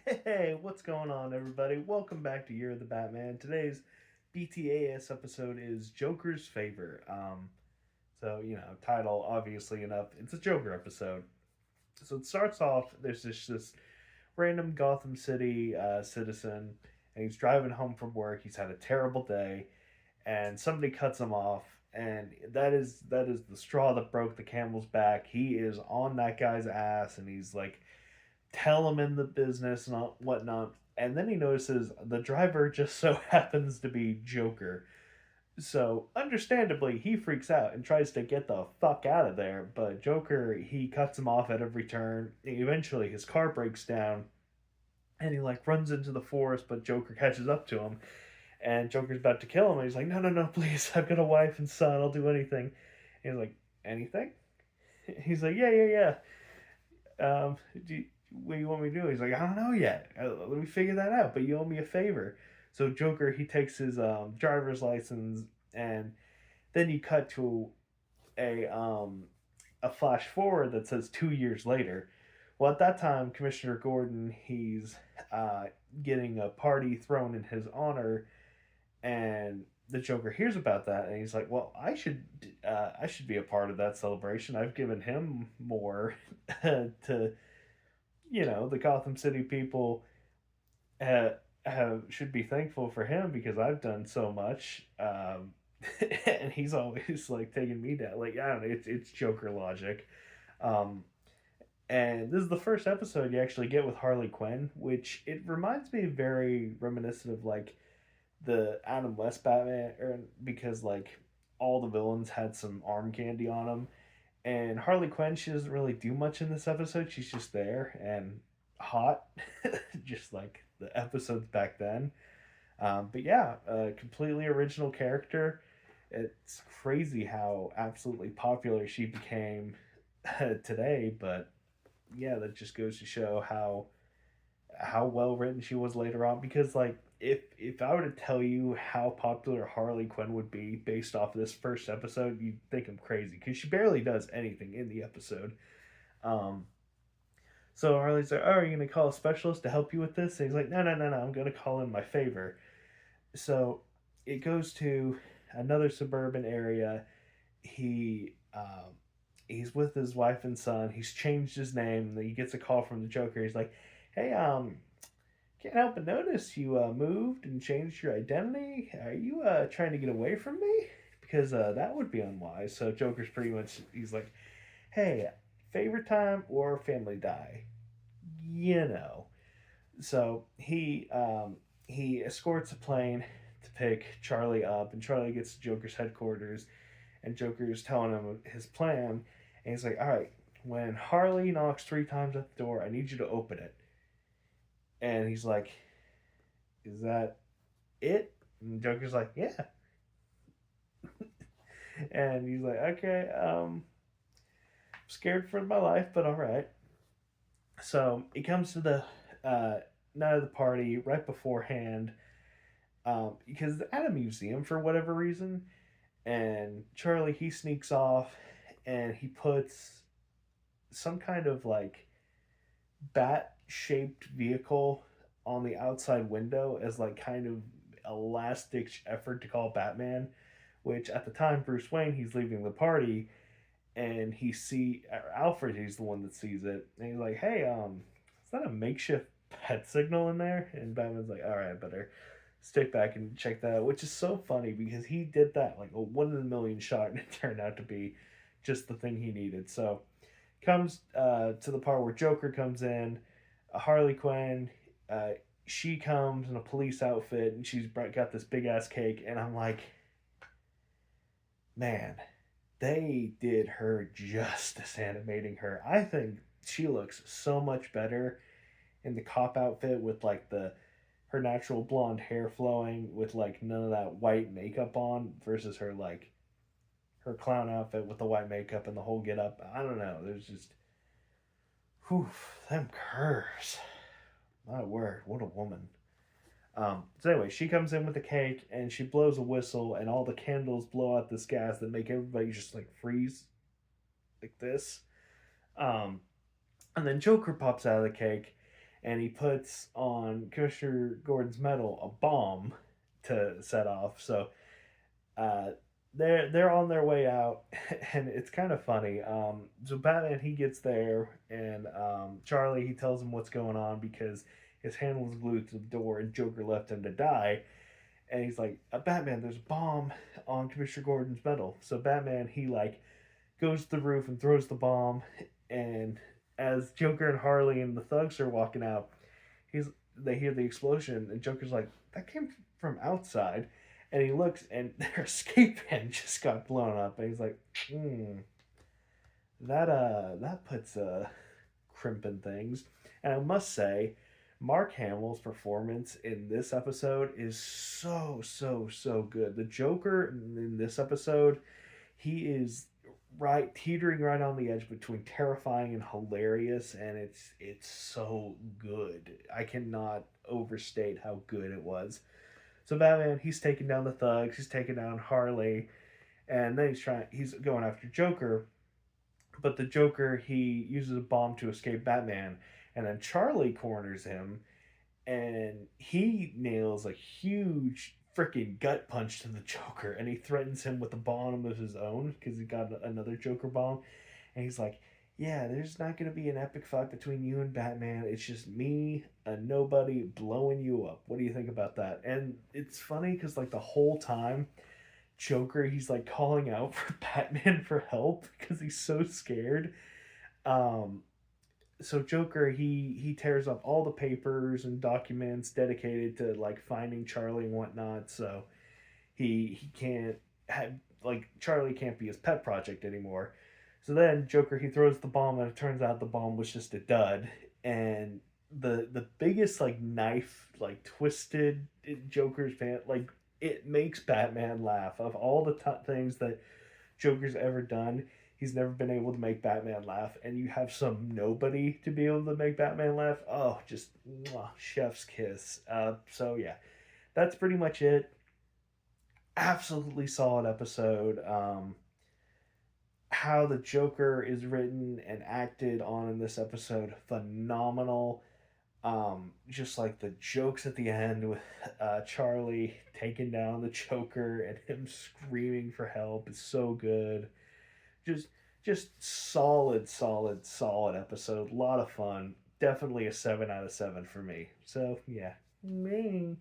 Hey, what's going on, everybody? Welcome back to Year of the Batman. Today's BTAS episode is Joker's Favor. Title obviously enough. It's a Joker episode. So it starts off. There's this random Gotham City citizen, and he's driving home from work. He's had a terrible day, and somebody cuts him off, and that is the straw that broke the camel's back. He is on that guy's ass, and he's like tell him in the business and whatnot. And then he notices the driver just so happens to be Joker. So, understandably, he freaks out and tries to get the fuck out of there. But Joker, he cuts him off at every turn. Eventually, his car breaks down and he like runs into the forest, but Joker catches up to him. And Joker's about to kill him. And he's like, no, no, no, please. I've got a wife and son. I'll do anything. And he's like, anything? He's like, yeah, yeah, yeah. Do you, what do you want me to do? He's like, I don't know yet. Let me figure that out. But you owe me a favor. So Joker, he takes his driver's license, and then you cut to a um, a flash forward that says 2 years later. Well, at that time, Commissioner Gordon, he's uh, getting a party thrown in his honor, and the Joker hears about that, and he's like, "Well, I should be a part of that celebration. I've given him more to the Gotham City people uh, should be thankful for him because I've done so much." And he's always like taking me down. Like I don't know, it's Joker logic. Um, and this is the first episode you actually get with Harley Quinn, which it reminds me very reminiscent of like the Adam West Batman, because like all the villains had some arm candy on them, and Harley Quinn, she doesn't really do much in this episode. She's just there and hot, just like the episodes back then. But yeah, a completely original character. It's crazy how absolutely popular she became today. But yeah, that just goes to show how well written she was later on. Because like if I were to tell you how popular Harley Quinn would be based off of this first episode, you'd think I'm crazy because she barely does anything in the episode. Um, so Harley's like, "Oh, are you gonna call a specialist to help you with this?" And he's like, "No, no, no, no. I'm gonna call in my favor." So it goes to another suburban area. He's with his wife and son. He's changed his name. And he gets a call from the Joker. He's like, "Hey, can't help but notice you moved and changed your identity. Are you trying to get away from me? Because that would be unwise." So Joker's pretty much he's like, "Hey, favorite time or family die, you know." So he escorts a plane to pick Charlie up, and Charlie gets to Joker's headquarters, and Joker's telling him his plan, and he's like, "All right, when Harley knocks 3 times at the door, I need you to open it." And he's like, "Is that it?" And Joker's like, "Yeah." And he's like, "Okay, scared for my life, but all right." So he comes to the night of the party right beforehand, because they're at a museum for whatever reason, and Charlie he sneaks off and he puts some kind of like bat shaped vehicle on the outside window as like kind of a last ditch effort to call Batman, which at the time Bruce Wayne he's leaving the party, and Alfred, he's the one that sees it, and he's like, "Hey, is that a makeshift pet signal in there?" And Batman's like, "All right, I better stick back and check that out," which is so funny because he did that like a 1 in a million shot, and it turned out to be just the thing he needed. So comes to the part where Joker comes in, Harley Quinn. Uh, she comes in a police outfit, and she's got this big ass cake, and I'm like, man, they did her justice animating her. I think she looks so much better in the cop outfit with like the her natural blonde hair flowing with like none of that white makeup on versus her like her clown outfit with the white makeup and the whole get up. I don't know. There's just whew, them curves. My word, what a woman. So anyway, she comes in with the cake and she blows a whistle, and all the candles blow out this gas that make everybody just like freeze like this. Um, and then Joker pops out of the cake, and he puts on Commissioner Gordon's medal a bomb to set off. So uh, they're on their way out, and it's kind of funny. So Batman he gets there, and Charlie he tells him what's going on because his hand was glued to the door, and Joker left him to die. And he's like, Batman, there's a bomb on Commissioner Gordon's medal. So Batman he like goes to the roof and throws the bomb, and as Joker and Harley and the thugs are walking out, he's they hear the explosion, and Joker's like, that came from outside. And he looks, and their escape pen just got blown up, and he's like, that puts crimp in things. And I must say, Mark Hamill's performance in this episode is so good. The Joker in this episode, he is right teetering right on the edge between terrifying and hilarious, and it's so good. I cannot overstate how good it was. So Batman, he's taking down the thugs, he's taking down Harley, and then he's going after Joker, but the Joker he uses a bomb to escape Batman, and then Charlie corners him, and he nails a huge freaking gut punch to the Joker, and he threatens him with a bomb of his own because he got another Joker bomb, and he's like, "Yeah, there's not gonna be an epic fight between you and Batman. It's just me, a nobody, blowing you up. What do you think about that?" And it's funny because like the whole time, Joker he's like calling out for Batman for help because he's so scared. Um, so Joker he tears up all the papers and documents dedicated to like finding Charlie and whatnot. So he can't have like Charlie can't be his pet project anymore. So then Joker he throws the bomb, and it turns out the bomb was just a dud. And the biggest like knife like twisted Joker's fan like it makes Batman laugh. Of all the things that Joker's ever done, he's never been able to make Batman laugh, and you have some nobody to be able to make Batman laugh. Oh, just mwah, chef's kiss. So yeah, that's pretty much it. Absolutely solid episode. How the Joker is written and acted on in this episode, phenomenal. Just like the jokes at the end with Charlie taking down the Joker and him screaming for help is so good. Just just solid episode. A lot of fun. Definitely a 7 out of 7 for me. So yeah. Me.